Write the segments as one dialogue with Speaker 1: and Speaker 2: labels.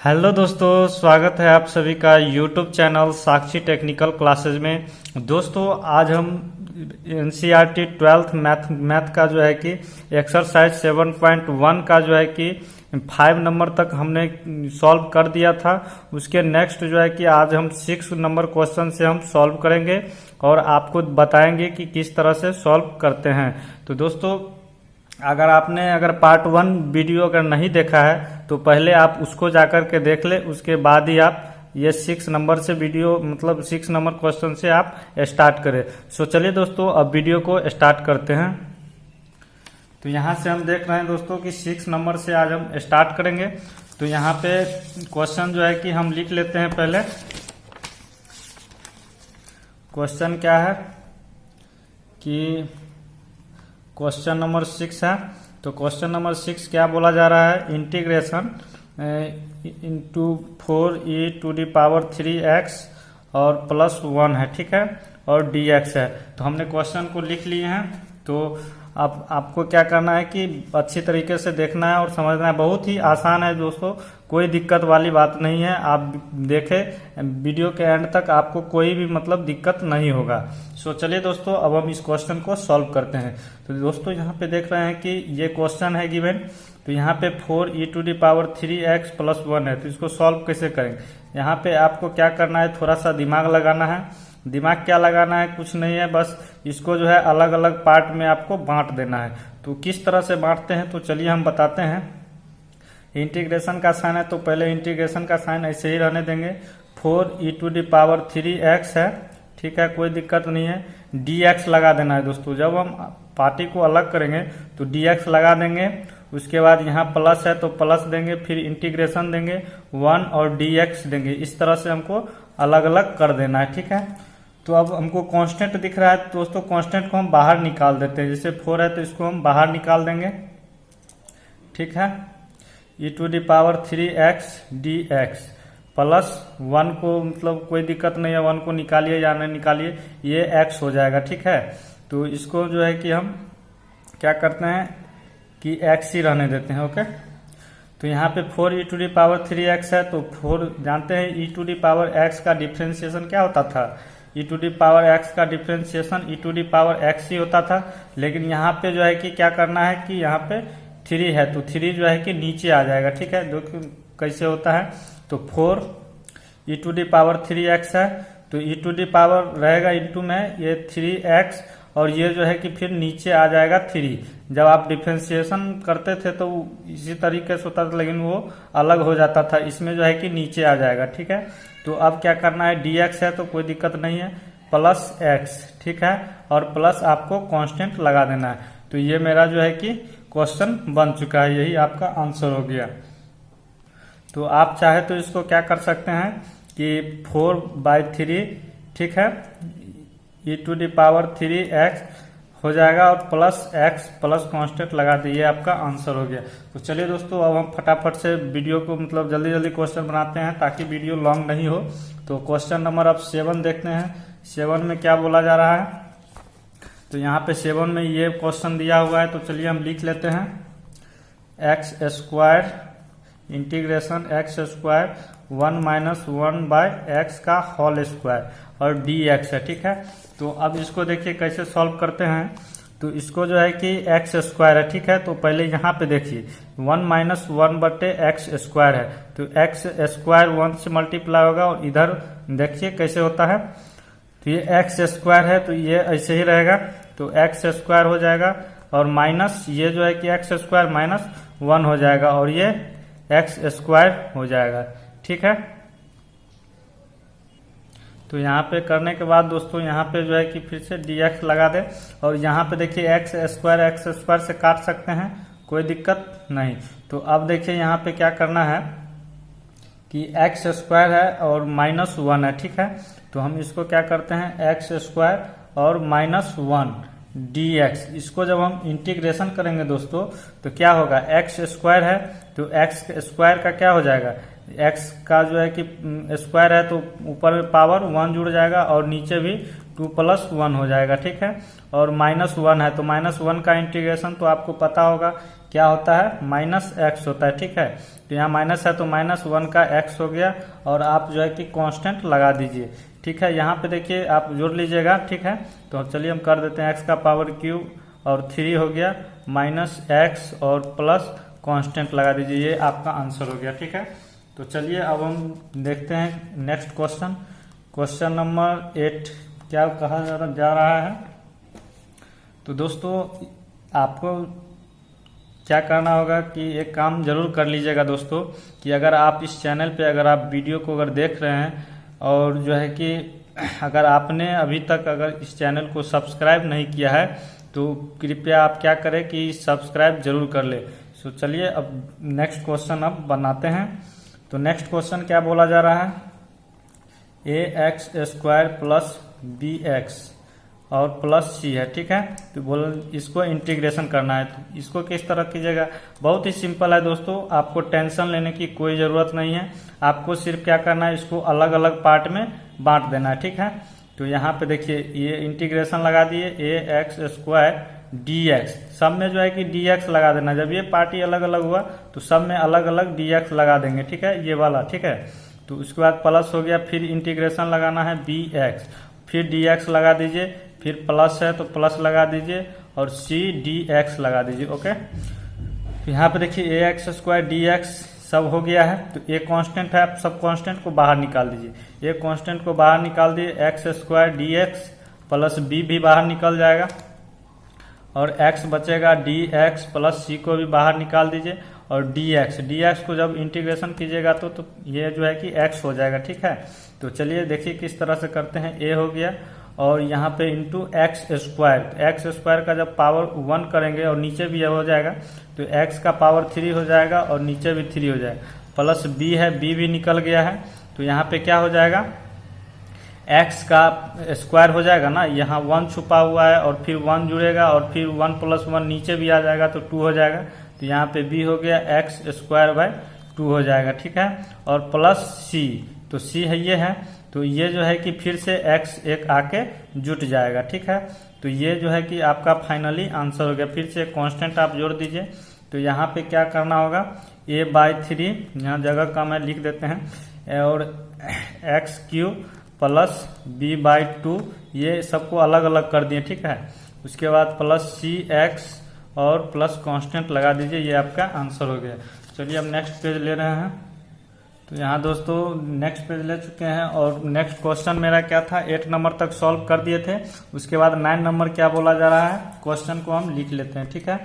Speaker 1: Hello दोस्तों, स्वागत है आप सभी का यूट्यूब चैनल साक्षी टेक्निकल क्लासेज में। दोस्तों आज हम एनसीईआरटी 12th मैथ का जो है कि एक्सरसाइज 7.1 का जो है कि 5 नंबर तक हमने सॉल्व कर दिया था। उसके नेक्स्ट जो है कि आज हम 6 नंबर क्वेश्चन से हम सॉल्व करेंगे और आपको बताएंगे कि किस तरह से सॉल्व करते हैं। तो दोस्तों अगर पार्ट 1 वीडियो अगर नहीं देखा है तो पहले आप उसको जाकर के देख ले, उसके बाद ही आप ये 6 नंबर से वीडियो मतलब 6 नंबर क्वेश्चन से आप स्टार्ट करें। सो चलिए दोस्तों अब वीडियो को स्टार्ट करते हैं। तो यहाँ से हम देख रहे हैं दोस्तों कि 6 नंबर से आज हम स्टार्ट करेंगे। तो यहाँ पे क्वेश्चन जो है कि हम लिख लेते हैं। पहले क्वेश्चन क्या है कि क्वेश्चन नंबर 6 है। तो क्वेश्चन नंबर 6 क्या बोला जा रहा है, इंटीग्रेशन इंटू 4e⁻³ और +1 है, ठीक है, और dx है। तो हमने क्वेश्चन को लिख लिए हैं। तो अब आपको क्या करना है कि अच्छी तरीके से देखना है और समझना है। बहुत ही आसान है दोस्तों, कोई दिक्कत वाली बात नहीं है। आप देखें वीडियो के एंड तक, आपको कोई भी मतलब दिक्कत नहीं होगा। सो चलिए दोस्तों अब हम इस क्वेश्चन को सॉल्व करते हैं। तो दोस्तों यहाँ पे देख रहे हैं कि ये क्वेश्चन है गिवन। तो यहाँ पे 4e⁻³ +1 है। तो इसको सॉल्व कैसे करेंगे, यहाँ पे आपको क्या करना है, थोड़ा सा दिमाग लगाना है। दिमाग क्या लगाना है, कुछ नहीं है, बस इसको जो है अलग अलग पार्ट में आपको बांट देना है। तो किस तरह से बांटते हैं तो चलिए हम बताते हैं। इंटीग्रेशन का साइन है तो पहले इंटीग्रेशन का साइन ऐसे ही रहने देंगे। 4e⁻³ है, ठीक है, कोई दिक्कत नहीं है। dx लगा देना है दोस्तों। जब हम पार्टी को अलग करेंगे तो dx लगा देंगे। उसके बाद यहाँ प्लस है तो प्लस देंगे, फिर इंटीग्रेशन देंगे 1 और dx देंगे। इस तरह से हमको अलग अलग कर देना है, ठीक है। तो अब हमको कांस्टेंट दिख रहा है तो दोस्तों कांस्टेंट को हम बाहर निकाल देते हैं। जैसे 4 है तो इसको हम बाहर निकाल देंगे, ठीक है। e⁻³ dx +1 को मतलब कोई दिक्कत नहीं है, 1 को निकालिए या नहीं निकालिए, ये x हो जाएगा, ठीक है। तो इसको जो है कि हम क्या करते हैं कि x ही रहने देते हैं, ओके। तो यहाँ पे 4e⁻³ है तो 4 जानते हैं e⁻x का डिफ्रेंशिएशन क्या होता था, e⁻x का डिफ्रेंशिएशन e⁻x ही होता था। लेकिन यहाँ पे जो है कि क्या करना है कि यहाँ पे 3 है तो 3 जो है कि नीचे आ जाएगा, ठीक है। देखो कैसे होता है। तो 4e⁻³ है तो e⁻ रहेगा इंटू में ये 3x और ये जो है कि फिर नीचे आ जाएगा 3। जब आप डिफ्रेंशिएशन करते थे तो इसी तरीके से होता था, लेकिन वो अलग हो जाता था। इसमें जो है कि नीचे आ जाएगा, ठीक है। तो अब क्या करना है, dx है तो कोई दिक्कत नहीं है, +x, ठीक है, और प्लस आपको कांस्टेंट लगा देना है। तो ये मेरा जो है कि क्वेश्चन बन चुका है, यही आपका आंसर हो गया। तो आप चाहे तो इसको क्या कर सकते हैं कि 4/3, ठीक है, e⁻³ हो जाएगा और +x प्लस कांस्टेंट लगा दिए, आपका आंसर हो गया। तो चलिए दोस्तों अब हम फटाफट से वीडियो को मतलब जल्दी जल्दी क्वेश्चन बनाते हैं ताकि वीडियो लॉन्ग नहीं हो। तो क्वेश्चन नंबर अब 7 देखते हैं। 7 में क्या बोला जा रहा है, तो यहाँ पे 7 में ये क्वेश्चन दिया हुआ है। तो चलिए हम लिख लेते हैं x² इंटीग्रेशन x² 1 - 1/x का होल स्क्वायर और dx है, ठीक है। तो अब इसको देखिए कैसे सॉल्व करते हैं। तो इसको जो है कि x² है, ठीक है। तो पहले यहाँ पे देखिए 1 - 1/x² है तो x² 1 से मल्टीप्लाई होगा और इधर देखिए कैसे होता है। तो ये x² है तो ये ऐसे ही रहेगा, तो x² हो जाएगा और माइनस ये जो है कि x² -1 हो जाएगा और ये x² हो जाएगा, ठीक है। तो यहाँ पे करने के बाद दोस्तों यहाँ पे जो है कि फिर से dx लगा दे और यहाँ पे देखिए x² से काट सकते हैं, कोई दिक्कत नहीं। तो अब देखिए यहाँ पे क्या करना है कि x² है और -1 है, ठीक है। तो हम इसको क्या करते हैं x² और -1 dx, इसको जब हम इंटीग्रेशन करेंगे दोस्तों तो क्या होगा, x² है तो x² का क्या हो जाएगा, x का जो है कि स्क्वायर है तो ऊपर में पावर 1 जुड़ जाएगा और नीचे भी 2 + 1 हो जाएगा, ठीक है। और -1 है तो -1 का इंटीग्रेशन तो आपको पता होगा क्या होता है, माइनस एक्स होता है। ठीक है, तो यहाँ माइनस है तो -1 का एक्स हो गया, और आप जो है कि कांस्टेंट लगा दीजिए। ठीक है, यहाँ पे देखिए आप जोड़ लीजिएगा। ठीक है, तो चलिए हम कर देते हैं, एक्स का पावर क्यूब और 3 हो गया, -x और प्लस कांस्टेंट लगा दीजिए, ये आपका आंसर हो गया। ठीक है, तो चलिए अब हम देखते हैं नेक्स्ट क्वेश्चन। क्वेश्चन नंबर 8 क्या कहा जा रहा है। तो दोस्तों आपको क्या करना होगा कि एक काम जरूर कर लीजिएगा दोस्तों, कि अगर आप इस चैनल पे अगर आप वीडियो को अगर देख रहे हैं और जो है कि अगर आपने अभी तक अगर इस चैनल को सब्सक्राइब नहीं किया है तो कृपया आप क्या करें कि सब्सक्राइब जरूर कर ले। सो चलिए अब नेक्स्ट क्वेश्चन अब बनाते हैं। तो नेक्स्ट क्वेश्चन क्या बोला जा रहा है, ax² प्लस bx और प्लस सी है। ठीक है, तो बोल इसको इंटीग्रेशन करना है। तो इसको किस तरह कीजिएगा, बहुत ही सिंपल है दोस्तों, आपको टेंशन लेने की कोई ज़रूरत नहीं है। आपको सिर्फ क्या करना है, इसको अलग अलग पार्ट में बांट देना है। ठीक है, तो यहाँ पे देखिए ये इंटीग्रेशन लगा दिए ax² dx, सब में जो है कि dx लगा देना। जब ये पार्टी अलग अलग हुआ तो सब में अलग अलग dx लगा देंगे। ठीक है, ये वाला। ठीक है, तो उसके बाद प्लस हो गया, फिर इंटीग्रेशन लगाना है bx, फिर dx लगा दीजिए, फिर प्लस है तो प्लस लगा दीजिए और c dx लगा दीजिए। ओके, यहाँ पे देखिए ax² dx सब हो गया है। तो ए कांस्टेंट है, आप सब कांस्टेंट को बाहर निकाल दीजिए। ए कांस्टेंट को बाहर निकाल दिए, x² dx प्लस b भी बाहर निकल जाएगा और x बचेगा, dx प्लस c को भी बाहर निकाल दीजिए और dx को जब इंटीग्रेशन कीजिएगा तो ये जो है कि x हो जाएगा। ठीक है, तो चलिए देखिए किस तरह से करते हैं। a हो गया और यहाँ पे इंटू x² का जब पावर 1 करेंगे और नीचे भी हो जाएगा तो x का पावर 3 हो जाएगा और नीचे भी 3 हो जाएगा, प्लस b है, b भी निकल गया है। तो यहाँ पे क्या हो जाएगा, x का स्क्वायर हो जाएगा ना, यहाँ 1 छुपा हुआ है और फिर 1 जुड़ेगा और फिर 1 + 1 नीचे भी आ जाएगा तो 2 हो जाएगा। तो यहाँ पे b हो गया x² 2 हो जाएगा। ठीक है, और प्लस c, तो c है ये है, तो ये जो है कि फिर से x एक आके जुट जाएगा। ठीक है, तो ये जो है कि आपका फाइनली आंसर हो गया। फिर से कांस्टेंट आप जोड़ दीजिए। तो यहाँ पे क्या करना होगा, a/3 यहाँ जगह कम है लिख देते हैं, और x³ प्लस b/2 ये सबको अलग अलग कर दिए। ठीक है, उसके बाद प्लस cx और प्लस कांस्टेंट लगा दीजिए, ये आपका आंसर हो गया। चलिए अब नेक्स्ट पेज ले रहे हैं। तो यहाँ दोस्तों नेक्स्ट पेज ले चुके हैं और नेक्स्ट क्वेश्चन मेरा क्या था, 8 नंबर तक सॉल्व कर दिए थे। उसके बाद 9 नंबर क्या बोला जा रहा है, क्वेश्चन को हम लिख लेते हैं। ठीक है,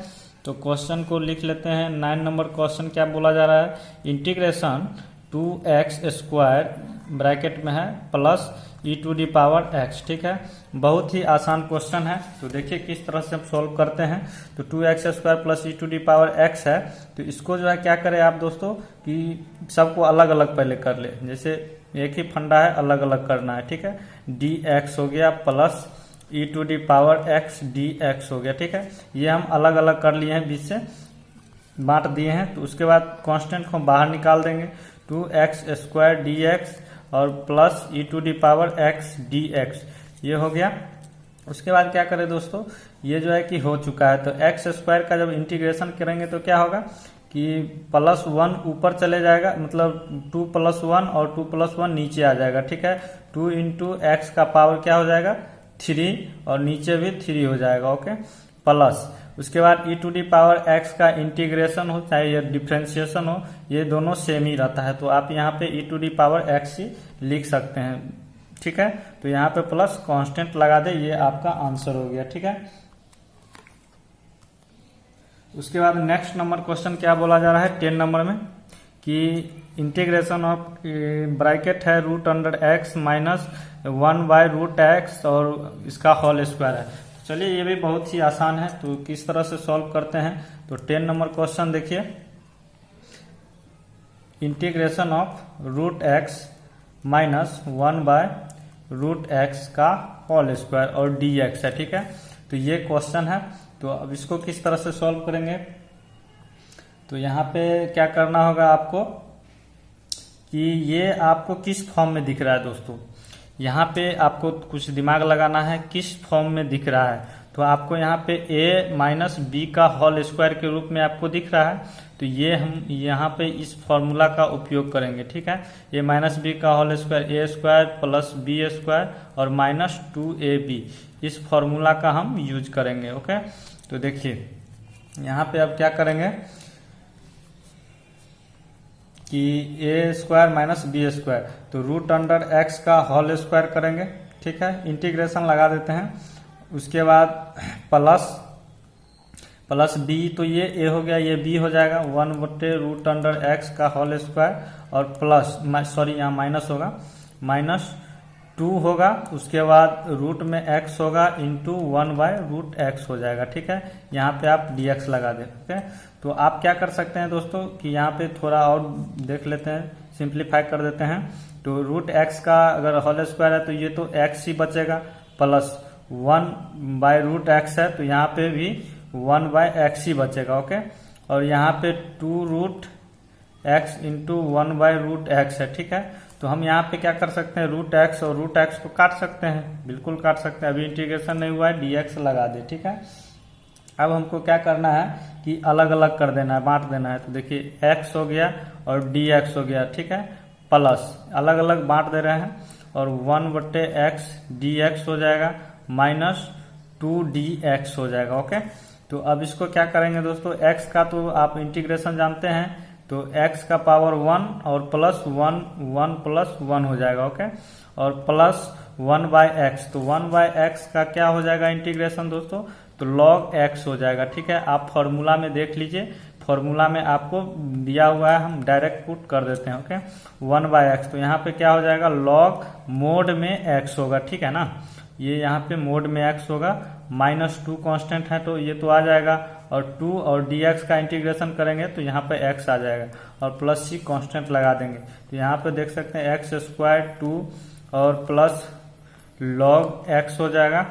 Speaker 1: तो क्वेश्चन को लिख लेते हैं। 9 नंबर क्वेश्चन क्या बोला जा रहा है, इंटीग्रेशन 2x² ब्रैकेट में है प्लस e⁻x। ठीक है, बहुत ही आसान क्वेश्चन है। तो देखिए किस तरह से हम सॉल्व करते हैं। तो 2x² प्लस e⁻x है, तो इसको जो है क्या करें आप दोस्तों कि सबको अलग अलग पहले कर ले, जैसे एक ही फंडा है, अलग अलग करना है। ठीक है, dx हो गया प्लस e⁻x dx हो गया। ठीक है, ये हम अलग अलग कर लिए हैं, बीच से बांट दिए हैं। तो उसके बाद कांस्टेंट को बाहर निकाल देंगे, 2x² dx और प्लस e⁻x dx, ये हो गया। उसके बाद क्या करें दोस्तों, ये जो है कि हो चुका है। तो x² का जब इंटीग्रेशन करेंगे तो क्या होगा कि +1 ऊपर चले जाएगा, मतलब 2 + 1 और 2 + 1 नीचे आ जाएगा। ठीक है, 2 × x का पावर क्या हो जाएगा 3 और नीचे भी 3 हो जाएगा। ओके, प्लस उसके बाद e⁻x का इंटीग्रेशन हो चाहे ये डिफ्रेंशिएशन हो, ये दोनों सेम ही रहता है। तो आप यहाँ पे e⁻x ही लिख सकते हैं। ठीक है, तो यहाँ पे प्लस कांस्टेंट लगा दे, ये आपका आंसर हो गया। ठीक है, उसके बाद नेक्स्ट नंबर क्वेश्चन क्या बोला जा रहा है 10 नंबर में, कि इंटीग्रेशन ऑफ ब्रैकेट है √x माइनस 1/√x और इसका होल स्क्वायर है। चलिए ये भी बहुत ही आसान है, तो किस तरह से सॉल्व करते हैं। तो 10 नंबर क्वेश्चन देखिए, integration of √x minus 1/√x का होल स्क्वायर और dx है। ठीक है, तो ये क्वेश्चन है। तो अब इसको किस तरह से सॉल्व करेंगे, तो यहाँ पे क्या करना होगा आपको कि ये आपको किस फॉर्म में दिख रहा है दोस्तों, यहाँ पे आपको कुछ दिमाग लगाना है, किस फॉर्म में दिख रहा है। तो आपको यहाँ पे a माइनस बी का होल स्क्वायर के रूप में आपको दिख रहा है, तो ये हम यहाँ पे इस फॉर्मूला का उपयोग करेंगे। ठीक है, a माइनस बी का होल स्क्वायर ए स्क्वायर प्लस बी स्क्वायर और माइनस 2ab, इस फॉर्मूला का हम यूज करेंगे। ओके, तो देखिए यहाँ पे अब क्या करेंगे कि ए स्क्वायर माइनस बी स्क्वायर, तो रूट अंडर एक्स का होल स्क्वायर करेंगे। ठीक है, इंटीग्रेशन लगा देते हैं, उसके बाद प्लस बी, तो ये ए हो गया, ये बी हो जाएगा 1/रूट अंडर एक्स का होल स्क्वायर और प्लस सॉरी यहाँ माइनस होगा, माइनस 2 होगा, उसके बाद रूट में x होगा इंटू 1/रूट x हो जाएगा। ठीक है, यहाँ पे आप dx लगा दें। ओके, तो आप क्या कर सकते हैं दोस्तों कि यहाँ पे थोड़ा और देख लेते हैं, सिंप्लीफाई कर देते हैं। तो रूट x का अगर होल स्क्वायर है तो ये तो x ही बचेगा, प्लस 1/रूट x है तो यहाँ पे भी 1/x ही बचेगा। ओके, और यहाँ पे 2रूट x इंटू 1/रूट x है। ठीक है, तो हम यहाँ पे क्या कर सकते हैं, रूट एक्स और रूट एक्स को काट सकते हैं, बिल्कुल काट सकते हैं, अभी इंटीग्रेशन नहीं हुआ है, dx लगा दे। ठीक है, अब हमको क्या करना है कि अलग अलग कर देना है, बांट देना है। तो देखिए x हो गया और dx हो गया। ठीक है, प्लस अलग अलग बांट दे रहे हैं और 1/x dx हो जाएगा माइनस 2dx हो जाएगा। ओके, तो अब इसको क्या करेंगे दोस्तों, x का तो आप इंटीग्रेशन जानते हैं, तो x का पावर 1 और प्लस 1 प्लस 1 हो जाएगा। ओके, और प्लस 1/x, तो 1/x का क्या हो जाएगा इंटीग्रेशन दोस्तों, तो log x हो जाएगा। ठीक है, आप फॉर्मूला में देख लीजिए, फॉर्मूला में आपको दिया हुआ है, हम डायरेक्ट पुट कर देते हैं। ओके, 1/x, तो यहाँ पे क्या हो जाएगा, log मोड में x होगा। ठीक है ना, ये यहाँ पे मोड में x होगा, -2 कांस्टेंट है तो ये तो आ जाएगा, और 2 और dx का इंटीग्रेशन करेंगे तो यहाँ पे x आ जाएगा, और प्लस c कांस्टेंट लगा देंगे तो यहाँ पे देख सकते हैं x स्क्वायर 2 और प्लस log x हो जाएगा।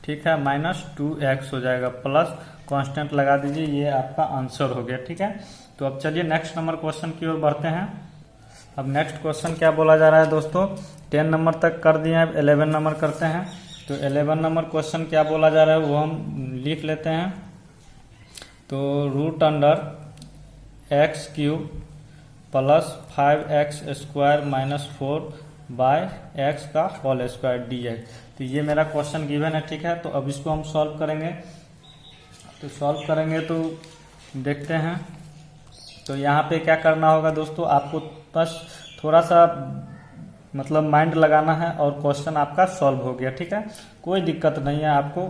Speaker 1: ठीक है, -2x हो जाएगा, प्लस कांस्टेंट लगा दीजिए, ये आपका आंसर हो गया। ठीक है, तो अब चलिए नेक्स्ट नंबर क्वेश्चन की ओर बढ़ते हैं। अब नेक्स्ट क्वेश्चन क्या बोला जा रहा है दोस्तों, 10 नंबर तक कर दिए, अब 11 नंबर करते हैं। तो 11 नंबर क्वेश्चन क्या बोला जा रहा है वो हम लिख लेते हैं। तो root under X cube plus 5x square minus 4/x का होल स्क्वायर dx, तो ये मेरा क्वेश्चन गिवन है। ठीक है, तो अब इसको हम सॉल्व करेंगे, तो सॉल्व करेंगे तो देखते हैं। तो यहाँ पे क्या करना होगा दोस्तों, आपको बस थोड़ा सा मतलब माइंड लगाना है और क्वेश्चन आपका सॉल्व हो गया। ठीक है, कोई दिक्कत नहीं है, आपको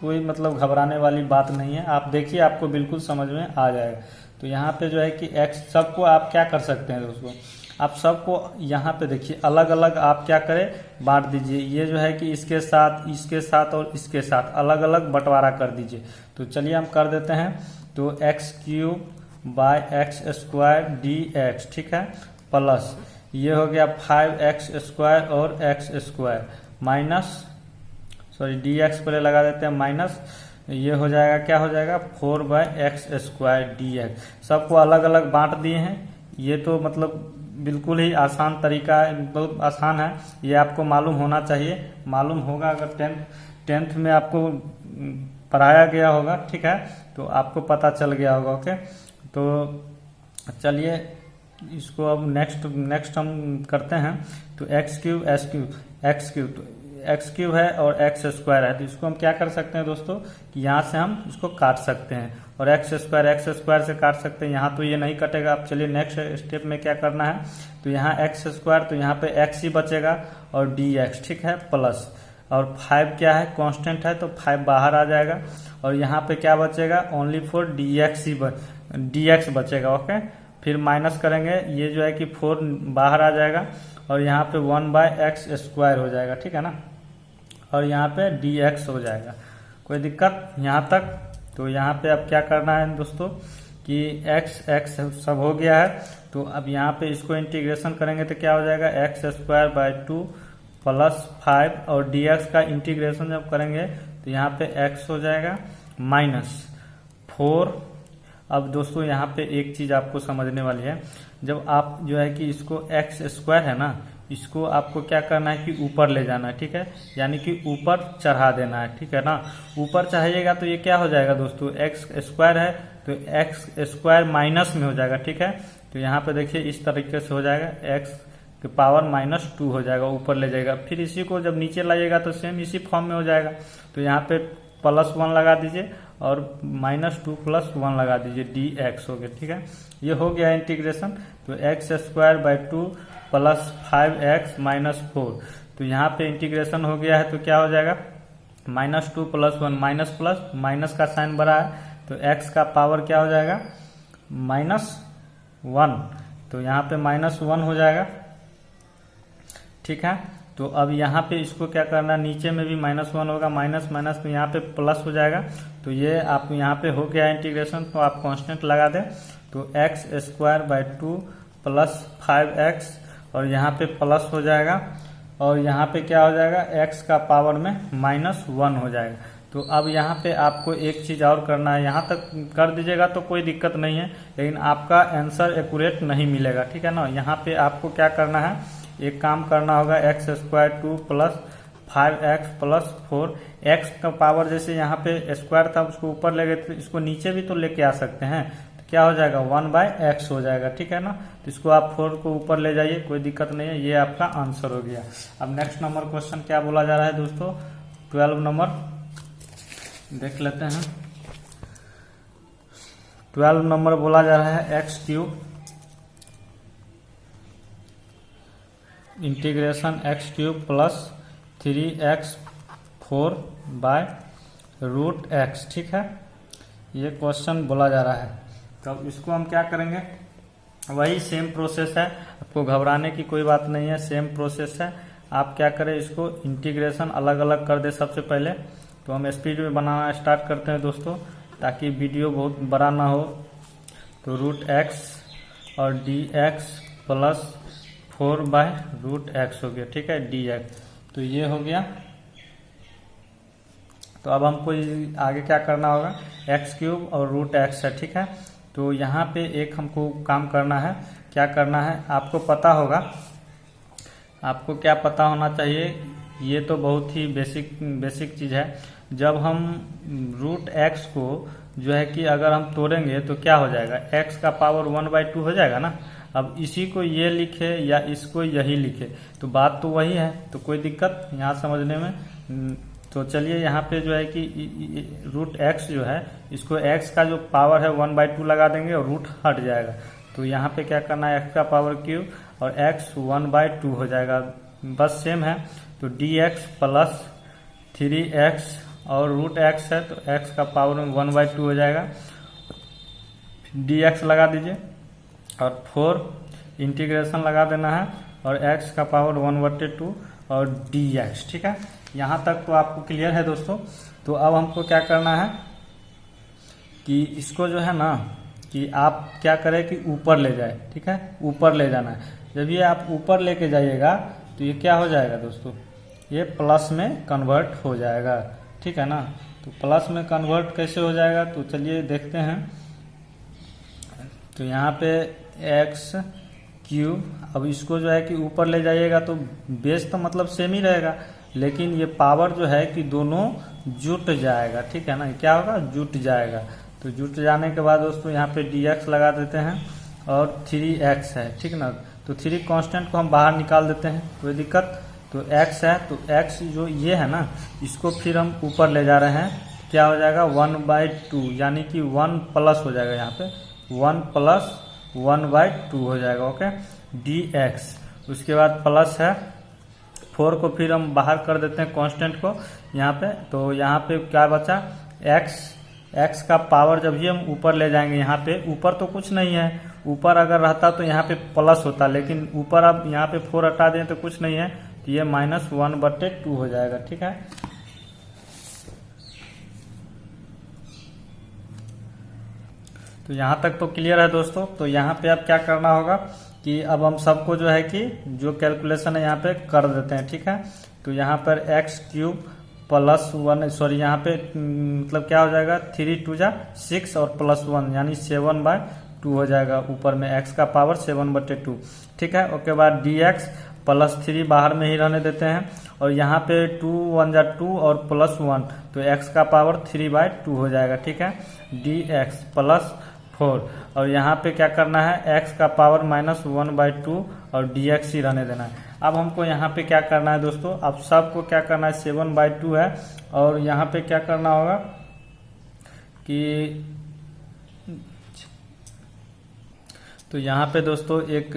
Speaker 1: कोई मतलब घबराने वाली बात नहीं है, आप देखिए आपको बिल्कुल समझ में आ जाएगा। तो यहाँ पे जो है कि x, सबको आप क्या कर सकते हैं दोस्तों, आप सबको यहाँ पे देखिए अलग अलग आप क्या करें, बांट दीजिए। ये जो है कि इसके साथ, इसके साथ और इसके साथ अलग अलग बंटवारा कर दीजिए। तो चलिए हम कर देते हैं। तो x³ / x² dx, ठीक है, प्लस ये हो गया 5x² और x² माइनस, सॉरी dx पहले लगा देते हैं, माइनस ये हो जाएगा, क्या हो जाएगा 4/x² dx। सबको अलग अलग बांट दिए हैं। ये तो मतलब बिल्कुल ही आसान तरीका है, बहुत आसान है, ये आपको मालूम होना चाहिए, मालूम होगा अगर टेंथ में आपको पढ़ाया गया होगा। ठीक है, तो आपको पता चल गया होगा। ओके, तो चलिए इसको अब नेक्स्ट हम करते हैं। तो x³ है और x² है, तो इसको हम क्या कर सकते हैं दोस्तों कि यहाँ से हम इसको काट सकते हैं, और x² से काट सकते हैं। यहाँ तो ये नहीं कटेगा। अब चलिए नेक्स्ट स्टेप में क्या करना है, तो यहाँ x², तो यहाँ पे x ही बचेगा और dx, ठीक है, प्लस, और 5 क्या है, कांस्टेंट है, तो 5 बाहर आ जाएगा, और यहाँ पे क्या बचेगा, ओनली फॉर dx बचेगा। ओके, फिर माइनस करेंगे, ये जो है कि 4 बाहर आ जाएगा, और यहाँ पे 1/x² हो जाएगा, ठीक है ना, और यहाँ पे dx हो जाएगा। कोई दिक्कत यहाँ तक? तो यहाँ पे अब क्या करना है दोस्तों कि x सब हो गया है, तो अब यहाँ पे इसको इंटीग्रेशन करेंगे तो क्या हो जाएगा, x²/2 प्लस 5, और dx का इंटीग्रेशन जब करेंगे तो यहाँ पे x हो जाएगा माइनस 4। अब दोस्तों यहाँ पे एक चीज आपको समझने वाली है, जब आप जो है कि इसको x² है ना, इसको आपको क्या करना है कि ऊपर ले जाना है, ठीक है, यानी कि ऊपर चढ़ा देना है, ठीक है ना। ऊपर चढ़ाइएगा तो ये क्या हो जाएगा दोस्तों, एक्स स्क्वायर है तो एक्स स्क्वायर माइनस में हो जाएगा, ठीक है। तो यहाँ पे देखिए इस तरीके से हो जाएगा, एक्स के पावर -2 हो जाएगा, ऊपर ले जाएगा। फिर इसी को जब नीचे लाइएगा तो सेम इसी फॉर्म में हो जाएगा। तो यहाँ पे +1 लगा दीजिए और -2 + 1 लगा दीजिए, dx हो गया, ठीक है। ये हो गया इंटीग्रेशन। तो x²/2 + 5x - 4। तो यहाँ पे इंटीग्रेशन हो गया है तो क्या हो जाएगा, -2 + 1 माइनस प्लस माइनस का साइन बड़ा है तो x का पावर क्या हो जाएगा, -1। तो यहाँ पे -1 हो जाएगा, ठीक है। तो अब यहाँ पे इसको क्या करना, नीचे में भी -1 होगा, माइनस माइनस तो यहाँ पे प्लस हो जाएगा। तो ये आप यहाँ पे हो गया इंटीग्रेशन। तो आप कांस्टेंट लगा दें तो x²/2 + 5x और यहाँ पे प्लस हो जाएगा और यहाँ पे क्या हो जाएगा, x का पावर में -1 हो जाएगा। तो अब यहाँ पे आपको एक चीज और करना है, यहाँ तक कर दीजिएगा तो कोई दिक्कत नहीं है, लेकिन आपका आंसर एक्यूरेट नहीं मिलेगा, ठीक है ना। यहाँ पे आपको क्या करना है, एक काम करना होगा, x² 2 + 5x + 4। x का पावर जैसे यहाँ पे स्क्वायर था उसको ऊपर ले गए तो इसको नीचे भी तो लेके आ सकते हैं। तो क्या हो जाएगा, 1/x हो जाएगा, ठीक है ना। तो इसको आप 4 को ऊपर ले जाइए, कोई दिक्कत नहीं है। ये आपका आंसर हो गया। अब नेक्स्ट नंबर क्वेश्चन क्या बोला जा रहा है दोस्तों, 12 नंबर देख लेते हैं। 12 नंबर बोला जा रहा है x³ इंटीग्रेशन x³ + 3x/√x, ठीक है। ये क्वेश्चन बोला जा रहा है। तो इसको हम क्या करेंगे, वही सेम प्रोसेस है, आपको घबराने की कोई बात नहीं है, सेम प्रोसेस है। आप क्या करें, इसको इंटीग्रेशन अलग अलग कर दे सबसे पहले। तो हम स्पीड में बनाना स्टार्ट करते हैं दोस्तों, ताकि वीडियो बहुत बड़ा ना हो। तो √x और dx + 4/√x हो गया, ठीक है, dx। तो ये हो गया। तो अब हमको आगे क्या करना होगा, x³ और √x है, ठीक है। तो यहाँ पे एक हमको काम करना है, क्या करना है आपको पता होगा, आपको क्या पता होना चाहिए, ये तो बहुत ही बेसिक चीज है। जब हम √x को जो है कि अगर हम तोड़ेंगे तो क्या हो जाएगा, x का पावर 1/2 हो जाएगा ना। अब इसी को ये लिखे या इसको यही लिखे तो बात तो वही है, तो कोई दिक्कत यहाँ समझने में। तो चलिए यहाँ पे जो है कि √x जो है, इसको x का जो पावर है 1/2 लगा देंगे और रूट हट जाएगा। तो यहाँ पे क्या करना है, x का पावर क्यूब और x 1/2 हो जाएगा, बस सेम है। तो dx + 3x और √x है तो x का पावर में 1/2 हो जाएगा, dx लगा दीजिए और 4 इंटीग्रेशन लगा देना है और x का पावर 1/2 और dx, ठीक है। यहाँ तक तो आपको क्लियर है दोस्तों। तो अब हमको क्या करना है कि इसको जो है ना कि आप क्या करें कि ऊपर ले जाए, ठीक है, ऊपर ले जाना है। जब ये आप ऊपर लेके जाइएगा तो ये क्या हो जाएगा दोस्तों, ये प्लस में कन्वर्ट हो जाएगा, ठीक है ना। तो प्लस में कन्वर्ट कैसे हो जाएगा, तो चलिए देखते हैं। तो यहाँ पे x³ अब इसको जो है कि ऊपर ले जाइएगा तो बेस तो मतलब सेम ही रहेगा, लेकिन ये पावर जो है कि दोनों जुट जाएगा, ठीक है ना। क्या होगा, जुट जाएगा। तो जुट जाने के बाद दोस्तों यहाँ पे dx लगा देते हैं और 3x है, ठीक ना। तो 3 कांस्टेंट को हम बाहर निकाल देते हैं, कोई दिक्कत। तो x है, तो x जो ये है ना, इसको फिर हम ऊपर ले जा रहे हैं, क्या हो जाएगा 1/2, यानी कि 1 प्लस हो जाएगा, यहाँ पे 1 + 1/2 हो जाएगा, ओके, dx। उसके बाद प्लस है 4 को फिर हम बाहर कर देते हैं कांस्टेंट को यहाँ पे। तो यहाँ पे क्या बचा, x का पावर जब ही हम ऊपर ले जाएंगे, यहाँ पे ऊपर तो कुछ नहीं है, ऊपर अगर रहता तो यहाँ पे प्लस होता, लेकिन ऊपर अब यहाँ पे 4 हटा दें तो कुछ नहीं है, तो ये -1/2 हो जाएगा, ठीक है। तो यहाँ तक तो क्लियर है दोस्तों। तो यहाँ पे अब क्या करना होगा कि अब हम सबको जो है कि जो कैलकुलेशन है यहाँ पे कर देते हैं, ठीक है। तो यहाँ पर x³ + 1 सॉरी यहाँ पे मतलब क्या हो जाएगा, 3 2 जा 6 और +1 यानी 7/2 हो जाएगा, ऊपर में x का पावर 7/2, ठीक है। उसके बाद dx +3 बाहर में ही रहने देते हैं, और यहाँ पे 2 1 जा 2 और +1, तो x का पावर 3/2 हो जाएगा, ठीक है, dx +4। और यहाँ पे क्या करना है, x का पावर -1/2 और dx ही रहने देना है। अब हमको यहाँ पे क्या करना है दोस्तों, अब सबको क्या करना है, 7/2 है, और यहाँ पे क्या करना होगा कि तो यहाँ पे दोस्तों एक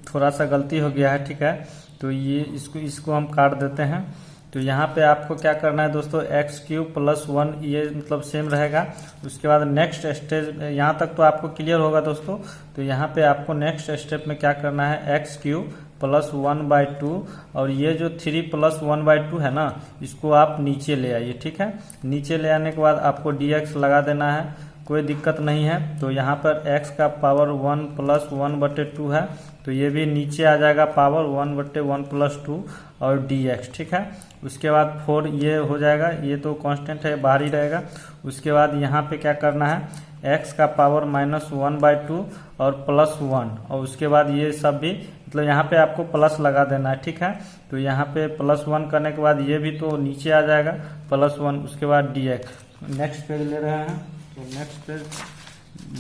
Speaker 1: थोड़ा सा गलती हो गया है, ठीक है, तो ये इसको हम काट देते हैं। तो यहाँ पे आपको क्या करना है दोस्तों, x³ + 1, ये मतलब सेम रहेगा। उसके बाद नेक्स्ट स्टेज, यहाँ तक तो आपको क्लियर होगा दोस्तों। तो यहाँ पे आपको नेक्स्ट स्टेप में क्या करना है, x³ + 1/2, और ये जो 3 + 1/2 है ना, इसको आप नीचे ले आइए, ठीक है। नीचे ले आने के बाद आपको dx लगा देना है, कोई दिक्कत नहीं है। तो यहाँ पर x का पावर 1 + 1/2 है, तो ये भी नीचे आ जाएगा पावर 1/1 + 2 और dx, ठीक है। उसके बाद 4 ये हो जाएगा, ये तो कांस्टेंट है, बाहर ही रहेगा। उसके बाद यहाँ पे क्या करना है, x का पावर -1/2 और +1, और उसके बाद ये सब भी मतलब यहाँ पे आपको प्लस लगा देना है, ठीक है। तो यहाँ पे +1 करने के बाद ये भी तो नीचे आ जाएगा +1, उसके बाद dx। नेक्स्ट पेज ले रहे हैं, तो नेक्स्ट पेज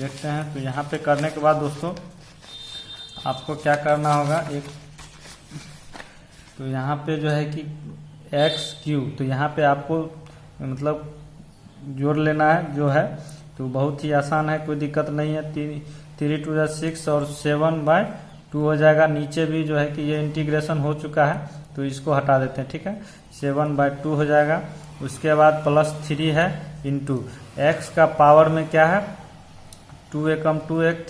Speaker 1: देखते हैं। तो यहाँ पे करने के बाद दोस्तों आपको क्या करना होगा, एक तो यहाँ पे जो है कि x³, तो यहाँ पे आपको मतलब जोड़ लेना है जो है, तो बहुत ही आसान है, कोई दिक्कत नहीं है। 3 2 6 और 7/2 हो जाएगा। नीचे भी जो है कि ये इंटीग्रेशन हो चुका है, तो इसको हटा देते हैं, ठीक है, 7/2 हो जाएगा। उसके बाद +3 है इंटू x का पावर में क्या है, 2 एकम 2 एक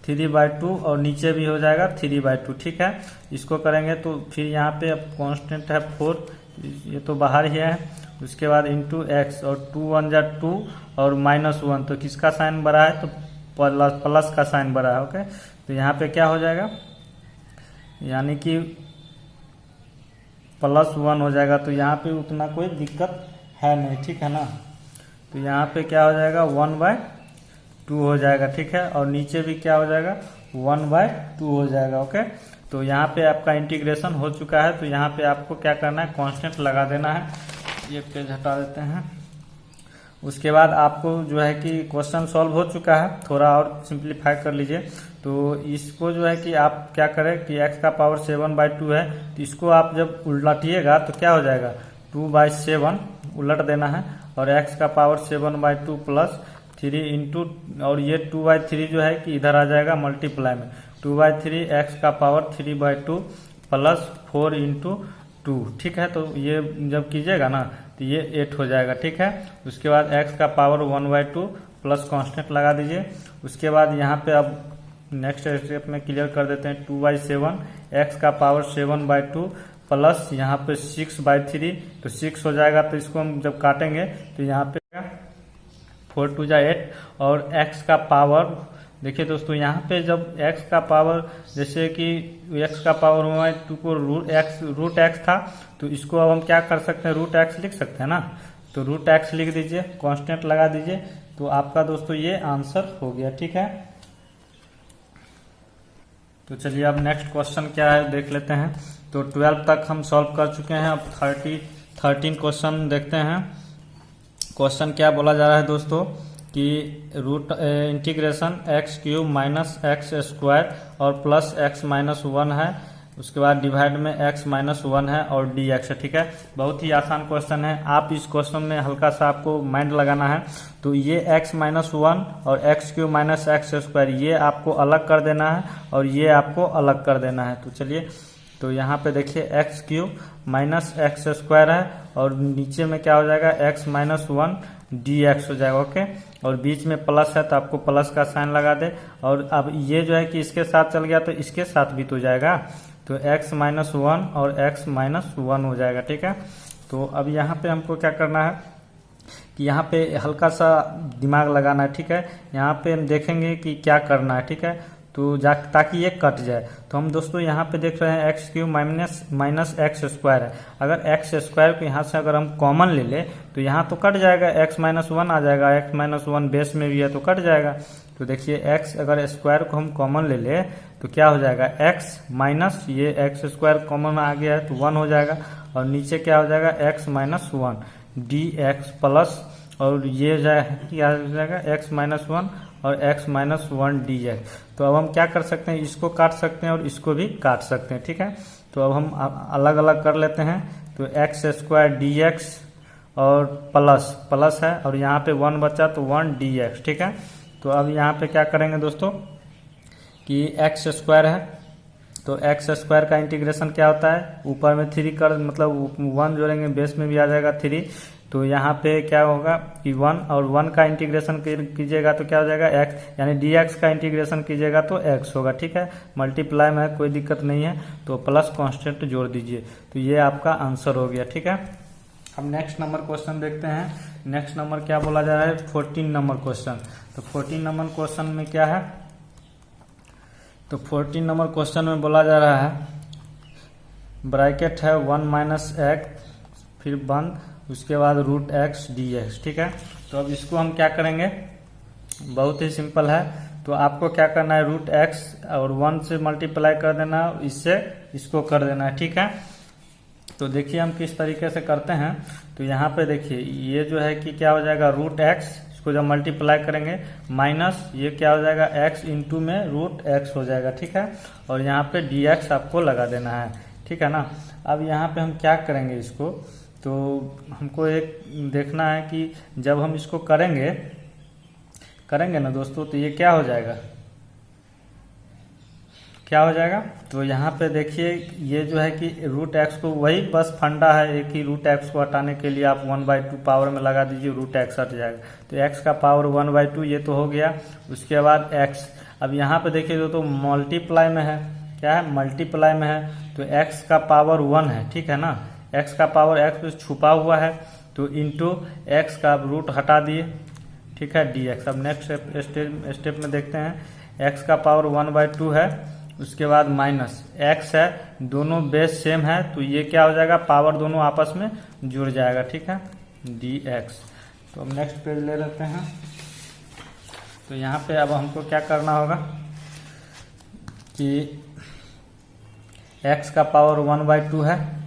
Speaker 1: 3/2, और नीचे भी हो जाएगा 3/2, ठीक है। इसको करेंगे तो फिर यहाँ पे अब कांस्टेंट है 4, ये तो बाहर ही है। उसके बाद इंटू x, और 2 1 जा 2 और -1, तो किसका साइन बड़ा है, तो प्लस का साइन बड़ा है, ओके। तो यहाँ पे क्या हो जाएगा, यानी कि +1 हो जाएगा। तो यहाँ पे उतना कोई दिक्कत है नहीं, ठीक है ना। तो यहाँ पे क्या हो जाएगा, 1/2 हो जाएगा, ठीक है, और नीचे भी क्या हो जाएगा, 1/2 हो जाएगा, ओके। तो यहाँ पे आपका इंटीग्रेशन हो चुका है। तो यहाँ पे आपको क्या करना है, कांस्टेंट लगा देना है। ये पेज हटा देते हैं। उसके बाद आपको जो है कि क्वेश्चन सॉल्व हो चुका है, थोड़ा और सिंप्लीफाई कर लीजिए। तो इसको जो है कि आप क्या करें कि x का पावर 7/2 है, तो इसको आप जब उलटिएगा तो क्या हो जाएगा, 2/7 उलट देना है, और x का पावर 7/2 + 3 इंटू, और ये 2/3 जो है कि इधर आ जाएगा मल्टीप्लाई में, 2/3 x का पावर 3/2 + 4 इंटू 2, ठीक है। तो ये जब कीजिएगा ना तो ये 8 हो जाएगा, ठीक है। उसके बाद x का पावर 1/2 प्लस कांस्टेंट लगा दीजिए। उसके बाद यहाँ पे अब नेक्स्ट स्टेप में क्लियर कर देते हैं, 2/7 x का पावर 7/2 प्लस यहाँ पे 6/3, तो 6 हो जाएगा। तो इसको हम जब काटेंगे तो यहाँ पे 4 2 जा 8, और x का पावर देखिए दोस्तों, यहाँ पे जब x का पावर, जैसे कि x का पावर 1/2 को रूट एक्स था, तो इसको अब हम क्या कर सकते हैं, √x लिख सकते हैं ना। तो √x लिख दीजिए, कांस्टेंट लगा दीजिए, तो आपका दोस्तों ये आंसर हो गया, ठीक है। तो चलिए अब नेक्स्ट क्वेश्चन क्या है देख लेते हैं। तो 12 तक हम सॉल्व कर चुके हैं, अब 13 क्वेश्चन देखते हैं। क्वेश्चन क्या बोला जा रहा है दोस्तों कि इंटीग्रेशन x³ - x² और प्लस x - 1 है, उसके बाद डिवाइड में x - 1 है और dx है, ठीक है। बहुत ही आसान क्वेश्चन है। आप इस क्वेश्चन में हल्का सा आपको माइंड लगाना है। तो ये x - 1 और x³ - x² ये आपको अलग कर देना है, और ये आपको अलग कर देना है। तो चलिए, तो यहाँ पे देखिए x³ - x² है, और नीचे में क्या हो जाएगा, x - 1 dx हो जाएगा, ओके। और बीच में प्लस है तो आपको प्लस का साइन लगा दे, और अब ये जो है कि इसके साथ चल गया तो इसके साथ भी तो जाएगा, तो x - 1 और x - 1 हो जाएगा, ठीक है। तो अब यहाँ पे हमको क्या करना है कि यहाँ पे हल्का सा दिमाग लगाना है, ठीक है। यहाँ पे हम देखेंगे कि क्या करना है, ठीक है, तो ताकि ये कट जाए। तो हम दोस्तों यहाँ पे देख रहे हैं x³ - x² है। अगर x² को यहाँ से अगर हम कॉमन ले ले तो यहाँ तो कट जाएगा, x - 1 आ जाएगा, x - 1 बेस में भी है तो कट जाएगा। तो देखिए x अगर स्क्वायर को हम कॉमन ले ले तो क्या हो जाएगा एक्स माइनस ये एक्स स्क्वायर कॉमन आ गया है तो 1 हो जाएगा, और नीचे क्या हो जाएगा x minus 1 D x plus, और ये क्या हो जाएगा एक्स माइनस 1 और एक्स माइनस 1 डी एक्स। तो अब हम क्या कर सकते हैं, इसको काट सकते हैं और इसको भी काट सकते हैं, ठीक है। तो अब हम अलग अलग कर लेते हैं, तो एक्स स्क्वायर डी एक्स और प्लस है, और यहाँ पे 1 बचा तो 1 डी एक्स, ठीक है। तो अब यहाँ पे क्या करेंगे दोस्तों कि एक्स स्क्वायर है, तो एक्स स्क्वायर का इंटीग्रेशन क्या होता है, ऊपर में 3 कर मतलब 1 जोड़ेंगे बेस में भी आ जाएगा 3, तो यहाँ पे क्या होगा कि 1 और 1 का इंटीग्रेशन कीजिएगा तो क्या हो जाएगा एक्स, यानी डी एक्स का इंटीग्रेशन कीजिएगा तो एक्स होगा, ठीक है। मल्टीप्लाई में कोई दिक्कत नहीं है, तो प्लस कांस्टेंट जोड़ दीजिए, तो ये आपका आंसर हो गया, ठीक है। अब नेक्स्ट नंबर क्वेश्चन देखते हैं। नेक्स्ट नंबर क्या बोला जा रहा है, 14 नंबर क्वेश्चन। तो 14 नंबर क्वेश्चन में क्या है, तो 14 नंबर क्वेश्चन में बोला जा रहा है ब्रैकेट है 1 माइनस एक्स फिर बंद, उसके बाद रूट एक्स डी एक्स, ठीक है। तो अब इसको हम क्या करेंगे, बहुत ही सिंपल है। तो आपको क्या करना है, रूट एक्स और 1 से मल्टीप्लाई कर देना, इससे इसको कर देना है, ठीक है। तो देखिए हम किस तरीके से करते हैं। तो यहाँ पे देखिए ये जो है कि क्या हो जाएगा रूट एक्स, इसको जब मल्टीप्लाई करेंगे माइनस ये क्या हो जाएगा एक्स इंटू में रूट एक्स हो जाएगा, ठीक है। और यहाँ पे डी एक्स आपको लगा देना है, ठीक है ना। अब यहाँ पे हम क्या करेंगे इसको, तो हमको एक देखना है कि जब हम इसको करेंगे ना दोस्तों, तो ये क्या हो जाएगा, क्या हो जाएगा। तो यहाँ पे देखिए ये जो है कि रूट एक्स को वही बस फंडा है, एक ही रूट एक्स को हटाने के लिए आप 1/2 पावर में लगा दीजिए, रूट एक्स हट जाएगा। तो एक्स का पावर 1/2 ये तो हो गया। उसके बाद एक्स, अब यहाँ पे देखिए तो मल्टीप्लाई में है, क्या है मल्टीप्लाई में है, तो एक्स का पावर 1 है, ठीक है ना। एक्स का पावर एक्स में छुपा हुआ है, तो इंटू एक्स का रूट हटा दिए, ठीक है, डी एक्स। अब नेक्स्ट स्टेप में देखते हैं, एक्स का पावर 1/2 है, उसके बाद माइनस एक्स है, दोनों बेस सेम है, तो ये क्या हो जाएगा पावर दोनों आपस में जुड़ जाएगा, ठीक है, डी एक्स। तो अब नेक्स्ट पेज ले लेते हैं। तो यहाँ पे अब हमको क्या करना होगा कि एक्स का पावर 1/2 है,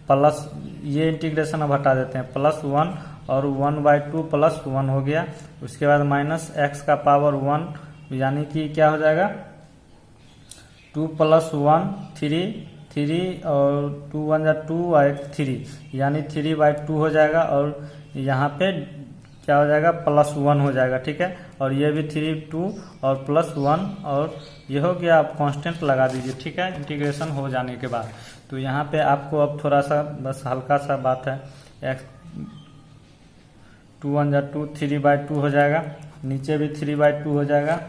Speaker 1: प्लस ये इंटीग्रेशन अब हटा देते हैं, +1 और 1/2 + 1 हो गया। उसके बाद माइनस एक्स का पावर 1, यानी कि क्या हो जाएगा 2 + 1 3 और 2 1 जा 2 और 3, यानी 3/2 हो जाएगा। और यहाँ पे क्या हो जाएगा +1 हो जाएगा, ठीक है। और ये भी 3 2 और +1, और ये हो गया। आप कांस्टेंट लगा दीजिए, ठीक है, इंटीग्रेशन हो जाने के बाद। तो यहाँ पे आपको अब थोड़ा सा बस हल्का सा बात है, एक्स 2 1 जा 2 3/2 हो जाएगा, नीचे भी 3/2 हो जाएगा,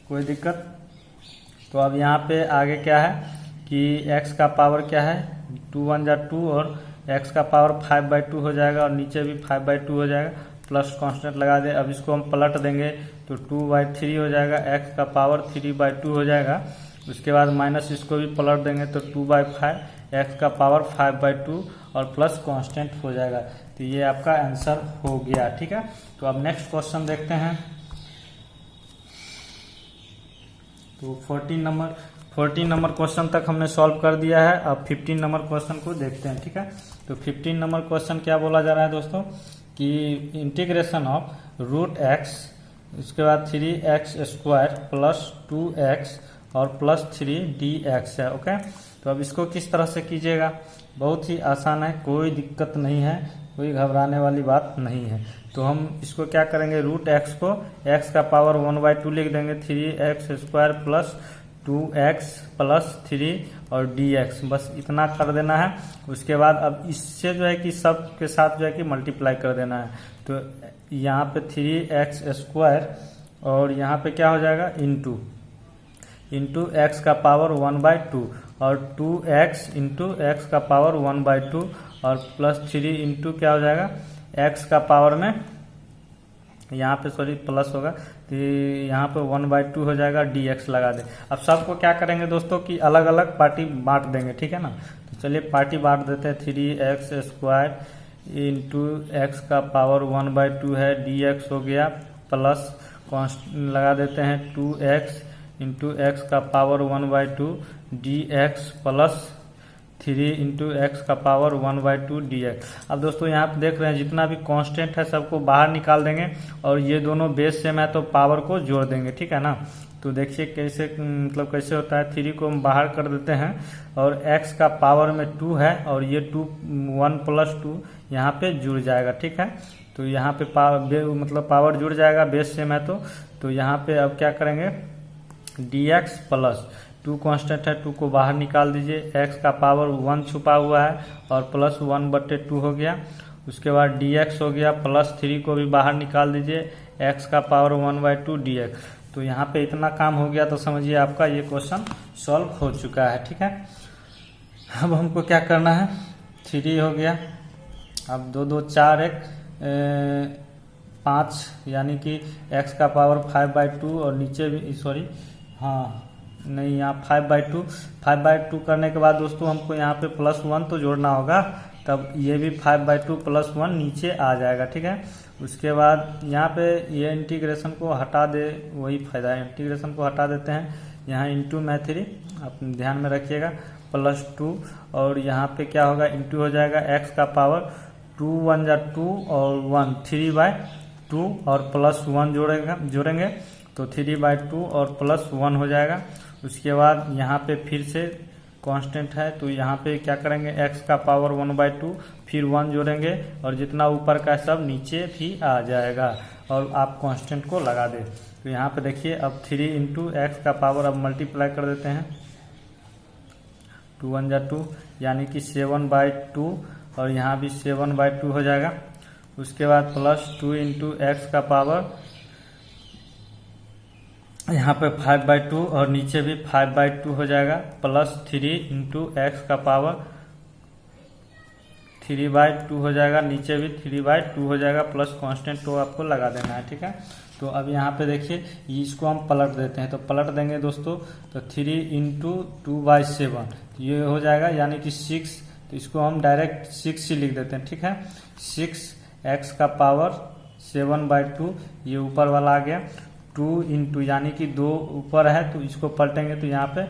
Speaker 1: कोई दिक्कत। तो अब यहाँ पे आगे क्या है कि x का पावर क्या है 2 1 जा 2 और x का पावर 5/2 हो जाएगा, और नीचे भी 5/2 हो जाएगा, प्लस कांस्टेंट लगा दे। अब इसको हम पलट देंगे तो 2/3 हो जाएगा, x का पावर 3/2 हो जाएगा। उसके बाद माइनस इसको भी पलट देंगे तो 2/5, x का पावर 5/2 और प्लस कांस्टेंट हो जाएगा। तो ये आपका आंसर हो गया, ठीक है। तो अब नेक्स्ट क्वेश्चन देखते हैं। तो 14 नंबर क्वेश्चन तक हमने सॉल्व कर दिया है। अब 15 नंबर क्वेश्चन को देखते हैं, ठीक है। तो 15 नंबर क्वेश्चन क्या बोला जा रहा है दोस्तों कि इंटीग्रेशन ऑफ रूट एक्स, उसके बाद 3x² + 2x और +3 dx है, ओके। तो अब इसको किस तरह से कीजिएगा, बहुत ही आसान है, कोई दिक्कत नहीं है, कोई घबराने वाली बात नहीं है। तो हम इसको क्या करेंगे, रूट एक्स को x का पावर 1/2 लिख देंगे, 3x² + 2x + 3 और dx, बस इतना कर देना है। उसके बाद अब इससे जो है कि सब के साथ जो है कि मल्टीप्लाई कर देना है। तो यहाँ पे 3x² और यहाँ पे क्या हो जाएगा इंटू x का पावर 1/2 और 2x इंटू x का पावर 1/2 और +3 इंटू क्या हो जाएगा x का पावर में, यहाँ पे सॉरी प्लस होगा, तो यहाँ पे 1/2 हो जाएगा, dx लगा दे। अब सबको क्या करेंगे दोस्तों कि अलग अलग पार्टी बांट देंगे, ठीक है ना। तो चलिए पार्टी बांट देते हैं, 3x² इंटू x का पावर 1/2 है, dx हो गया, प्लस लगा देते हैं 2x इंटू एक्स का power 1/2 dx plus 3 into x का पावर 1/2 dx। अब दोस्तों यहाँ पे देख रहे हैं जितना भी कांस्टेंट है सबको बाहर निकाल देंगे और ये दोनों बेस सेम है तो पावर को जोड़ देंगे, ठीक है ना। तो देखिए कैसे मतलब कैसे होता है। 3 को हम बाहर कर देते हैं और x का पावर में 2 है और ये 1 + 2 यहाँ पे जुड़ जाएगा, ठीक है। तो यहाँ पे मतलब पावर जुड़ जाएगा, बेस सेम है तो यहाँ पे अब क्या करेंगे, dx प्लस 2 कांस्टेंट है, 2 को बाहर निकाल दीजिए, x का पावर 1 छुपा हुआ है और प्लस 1/2 हो गया। उसके बाद dx हो गया, प्लस 3 को भी बाहर निकाल दीजिए, x का पावर 1/2 dx। तो यहाँ पे इतना काम हो गया तो समझिए आपका ये क्वेश्चन सॉल्व हो चुका है, ठीक है। अब हमको क्या करना है, 3 हो गया, अब 2 2 4 1 5 यानी कि x का पावर 5/2 और नीचे भी सॉरी नहीं यहाँ 5/2 करने के बाद दोस्तों हमको यहाँ पे +1 तो जोड़ना होगा, तब ये भी 5/2 + 1 नीचे आ जाएगा, ठीक है। उसके बाद यहाँ पे ये इंटीग्रेशन को हटा दे, वही फायदा है, इंटीग्रेशन को हटा देते हैं। यहाँ इंटू में 3 आप ध्यान में रखिएगा, +2 और यहाँ पे क्या होगा, इंटू हो जाएगा x का पावर 2 1 जा 2 और 1 3/2 और +1 जोड़ेंगे तो 3/2 और +1 हो जाएगा। उसके बाद यहाँ पे फिर से कांस्टेंट है तो यहाँ पे क्या करेंगे, x का पावर 1/2 फिर 1 जोड़ेंगे और जितना ऊपर का सब नीचे भी आ जाएगा और आप कांस्टेंट को लगा दें। तो यहाँ पे देखिए अब 3 इंटू एक्स का पावर अब मल्टीप्लाई कर देते हैं, 2 1 जा 2 यानी कि 7/2 और यहाँ भी 7/2 हो जाएगा। उसके बाद +2 इंटू एक्स का पावर यहाँ पे 5/2 और नीचे भी 5/2 हो जाएगा, +3 इंटू एक्स का पावर 3/2 हो जाएगा, नीचे भी 3/2 हो जाएगा, प्लस कांस्टेंट तो आपको लगा देना है, ठीक है। तो अब यहाँ पे देखिए इसको हम पलट देते हैं, तो पलट देंगे दोस्तों तो 3 इंटू 2/7 ये हो जाएगा यानी कि 6, तो इसको हम डायरेक्ट 6 ही लिख देते हैं, ठीक है। 6 एक्स का पावर 7/2 ये ऊपर वाला आ गया, 2 इंटू यानी कि 2 ऊपर है तो इसको पलटेंगे तो यहाँ पे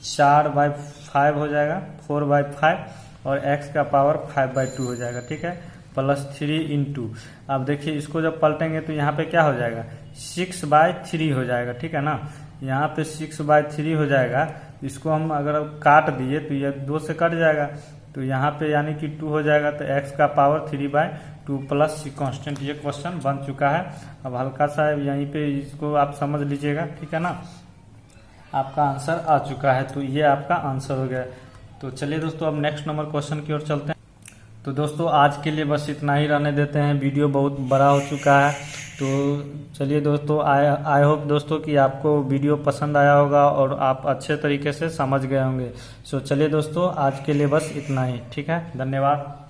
Speaker 1: 4/5 हो जाएगा, 4/5 और x का पावर 5/2 हो जाएगा, ठीक है, +3 इंटू। अब देखिए इसको जब पलटेंगे तो यहाँ पे क्या हो जाएगा, 6/3 हो जाएगा, ठीक है ना। यहाँ पे 6/3 हो जाएगा, इसको हम अगर काट दिए तो ये 2 से कट जाएगा तो यहाँ पे यानी कि 2 हो जाएगा, तो x का पावर 3/2 प्लस कांस्टेंट। ये क्वेश्चन बन चुका है। अब हल्का सा यहीं पे इसको आप समझ लीजिएगा, ठीक है ना, आपका आंसर आ चुका है। तो ये आपका आंसर हो गया। तो चलिए दोस्तों अब नेक्स्ट नंबर क्वेश्चन की ओर चलते हैं। तो दोस्तों आज के लिए बस इतना ही रहने देते हैं, वीडियो बहुत बड़ा हो चुका है। तो चलिए दोस्तों आई होप दोस्तों कि आपको वीडियो पसंद आया होगा और आप अच्छे तरीके से समझ गए होंगे। सो चलिए दोस्तों आज के लिए बस इतना ही, ठीक है, धन्यवाद।